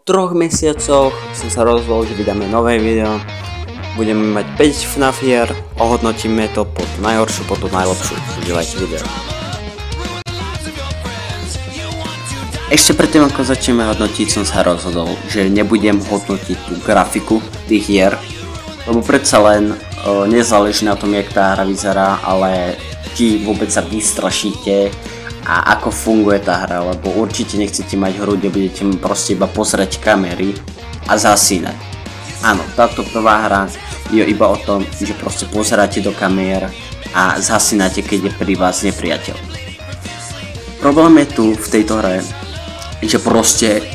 3 mesiacoch som sa rozhodol, že vydáme nové video. Budeme mať 5 FNAF hier, ohodnotíme to po tú najhoršiu, po tú najlepšiu. Užívajte video. Ešte predtým ako začneme hodnotiť, som sa rozhodol, že nebudem hodnotiť tú grafiku tých hier, lebo predsa len nezáleží na tom, jak tá hra vyzerá, ale či vôbec sa vystrašíte a ako funguje tá hra, lebo určite nechcete mať hru, kde budete proste iba pozerať kamery a zasínať. Áno, táto prvá hra je iba o tom, že proste pozeráte do kamier a zasínate, keď je pri vás nepriateľ. Problém je tu v tejto hre, že proste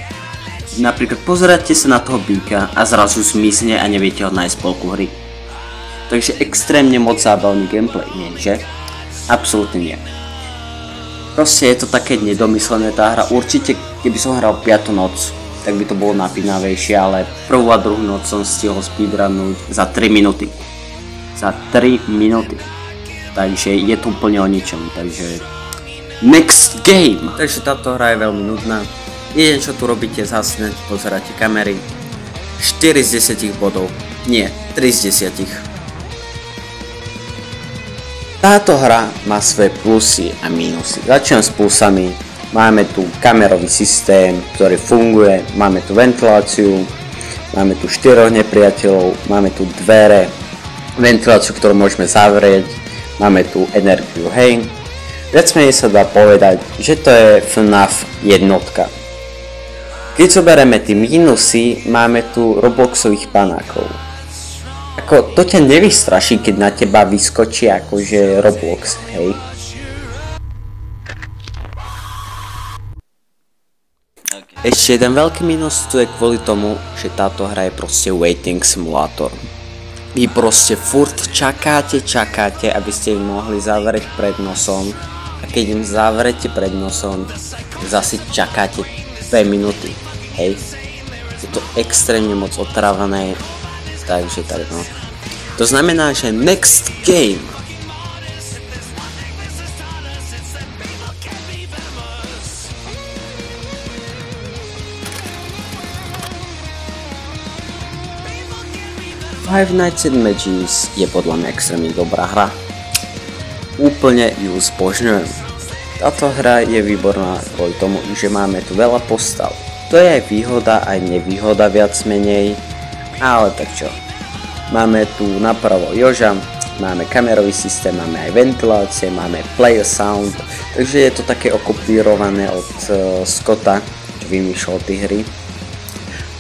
napríklad pozeráte sa na toho býka a zrazu zmizne a neviete ho nájsť polku hry. Takže extrémne moc zábavný gameplay, nie že? Absolútne nie. Proste je to také nedomyslené tá hra. Určite keby som hral 5. noc, tak by to bolo napínavejšie, ale prvú a druhú noc som stihol speedrunnúť za 3 minúty. Za 3 minúty. Takže je to úplne o ničom, takže next game! Takže táto hra je veľmi nudná. Jedine čo tu robíte, zasnať, pozeráte kamery. 4 z 10 bodov. Nie, 3 z 10. Táto hra má svoje plusy a mínusy. Začnem s plusami. Máme tu kamerový systém, ktorý funguje. Máme tu ventiláciu. Máme tu 4 nepriateľov. Máme tu dvere. Ventiláciu, ktorú môžeme zavrieť. Máme tu energiu, hej. Viac menej sa dá povedať, že to je FNAF jednotka. Keď zoberieme tie mínusy, máme tu Robloxových panákov. Ako, to ťa nevystraší, keď na teba vyskočí akože Roblox, hej. Ešte jeden veľký mínus tu je kvôli tomu, že táto hra je proste waiting simulator. Vy proste furt čakáte, aby ste im mohli zavrieť pred nosom. A keď im zavrete pred nosom, zase čakáte 2 minúty, hej. Je to extrémne moc otrávané, takže tak no. To znamená, že next game. Five Nights at Magies je podľa mňa extrémne dobrá hra. Úplne ju zbožňujem. Táto hra je výborná kvôli tomu, že máme tu veľa postav. To je aj výhoda, aj nevýhoda viac menej, ale tak čo. Máme tu napravo Joža, máme kamerový systém, máme aj ventilácie, máme player sound, takže je to také okopírované od Scotta, čo vymýšľal tie hry.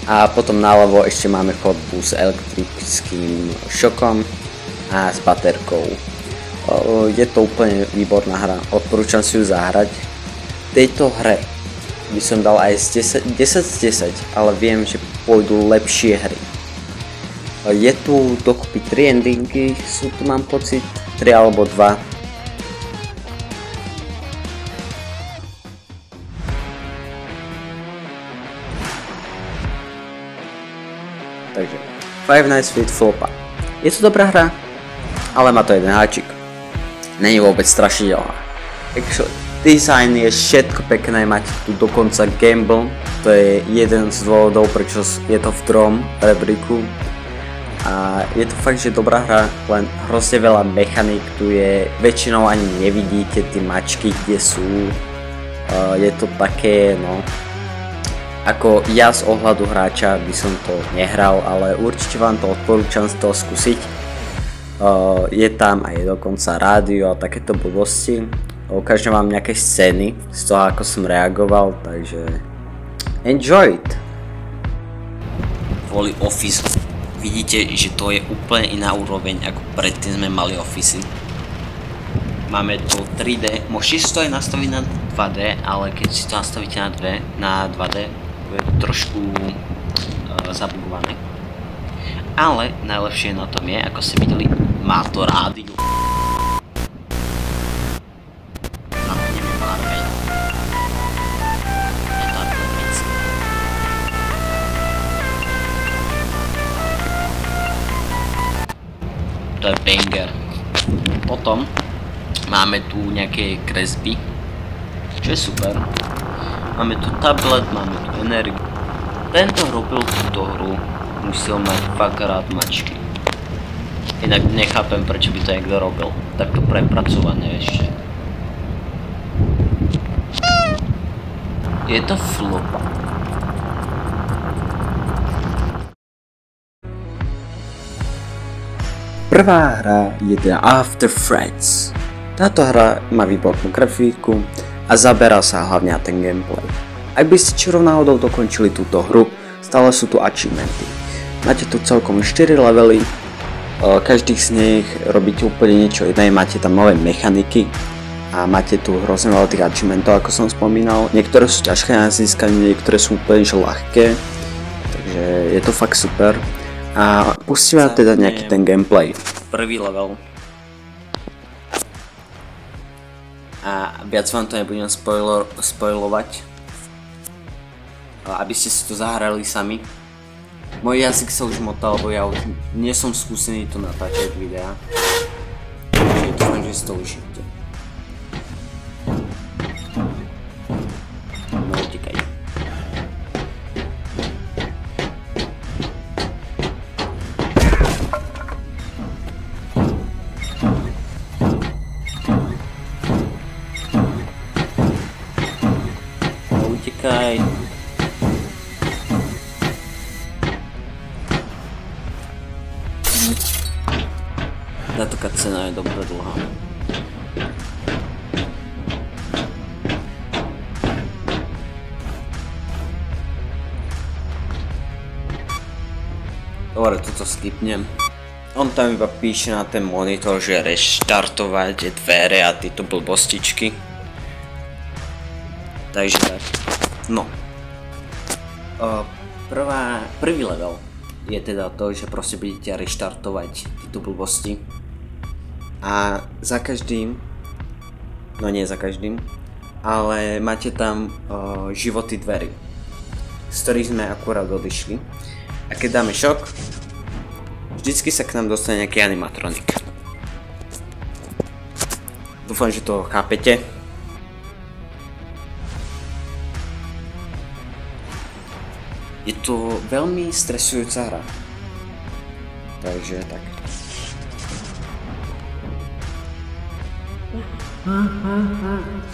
A potom naľavo ešte máme chodbu s elektrickým šokom a s baterkou. Je to úplne výborná hra, odporúčam si ju zahrať. Tejto hre by som dal aj z 10 z 10, ale viem, že pôjdu lepšie hry. Je tu dokupy 3 endingy, sú tu mám pocit 3 alebo 2. Takže Five Nights at Flopa. Je to dobrá hra, ale má to jeden háčik. Není vôbec strašidelná. Design je všetko pekné, máte tu dokonca gamble, to je jeden z dôvodov, prečo je to v 2. rebríku. A je to fakt, že dobrá hra, len hrozne veľa mechaník tu je, väčšinou ani nevidíte tie mačky, kde sú. Je to také, no, ako ja z ohľadu hráča by som to nehral, ale určite vám to odporúčam z toho skúsiť. Je tam aj dokonca rádio a takéto blbosti. Ukážem vám nejaké scény z toho, ako som reagoval, takže enjoy it! Kvôli Office vidíte, že to je úplne iná úroveň, ako predtým sme mali Office. Máme to 3D, môžete si to aj nastaviť na 2D, ale keď si to nastavíte na 2D, je to trošku zabugované. Ale najlepšie na tom je, ako ste videli, má to rádio. To je banger. Potom máme tu nejaké kresby, čo je super. Máme tu tablet, máme tu energiu. Tento robil túto hru, musel mať fakt rád mačky. Inak nechápem, prečo by to niekto robil. Takto prepracované ešte. Je to flop. Prvá hra je The After Threats. Táto hra má výbornú grafiku a zaberá sa hlavne na ten gameplay. Ak by ste čirou náhodou dokončili túto hru, stále sú tu achievementy. Máte tu celkom 4 levely, každý z nich robíte úplne niečo iné, máte tam nové mechaniky a máte tu hrozne veľa tých achievementov, ako som spomínal. Niektoré sú ťažké na získanie, niektoré sú úplne že ľahké, takže je to fakt super. A pustíme teda nejaký ten gameplay. Prvý level. A viac vám to nebudem spoilovať, aby ste si to zahrali sami. Môj jazyk sa už motal, lebo ja už nie som skúsený to natáčať videa. Takže dúfam, že si to užijete. No utekaj. Utekaj. Táto cutscéna je dobre dlhá. Dobre, toto skipnem. On tam iba píše na ten monitor, že reštartovať dvere a tieto blbostičky. Takže tak. No. Prvý level je teda to, že proste budete reštartovať tieto blbosti. A za každým, no nie za každým, ale máte tam životy dverí, z ktorých sme akurát odišli. A keď dáme šok, vždycky sa k nám dostane nejaký animatronik. Dúfam, že to chápete. Je to veľmi stresujúca hra. Takže tak.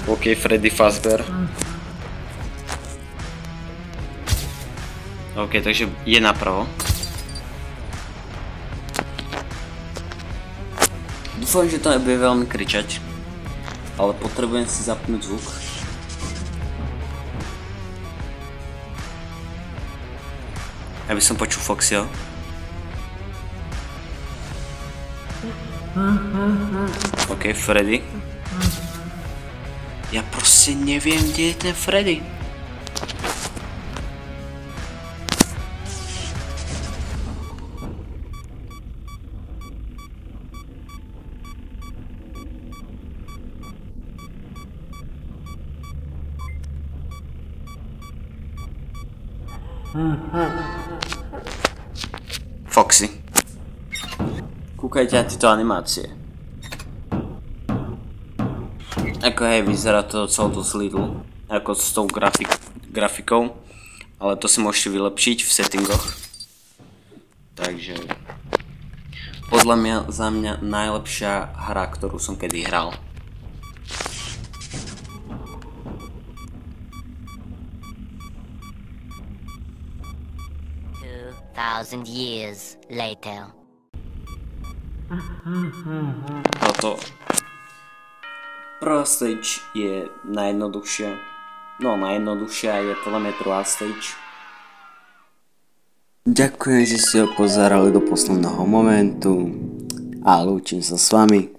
OK, Freddy Fazbear. OK, takže je napravo. Dúfam, že to nebude veľmi kričať, ale potrebujem si zapnúť zvuk. Aby som počul Foxyho. OK, Freddy. Ja proste neviem, kde je ten Freddy. Foxy. Kúkajte na tieto animácie. Ako hej, vyzerá to celé dosť little, ako s tou grafikou, ale to si môžete vylepšiť v settingoch. Takže podľa mňa, za mňa najlepšia hra, ktorú som kedy hral. Years later. Toto prvá stage je najjednoduchšia. No najjednoduchšia je podľa mňa druhá stage. Ďakujem, že ste ho pozerali do posledného momentu a lúčim sa s vami.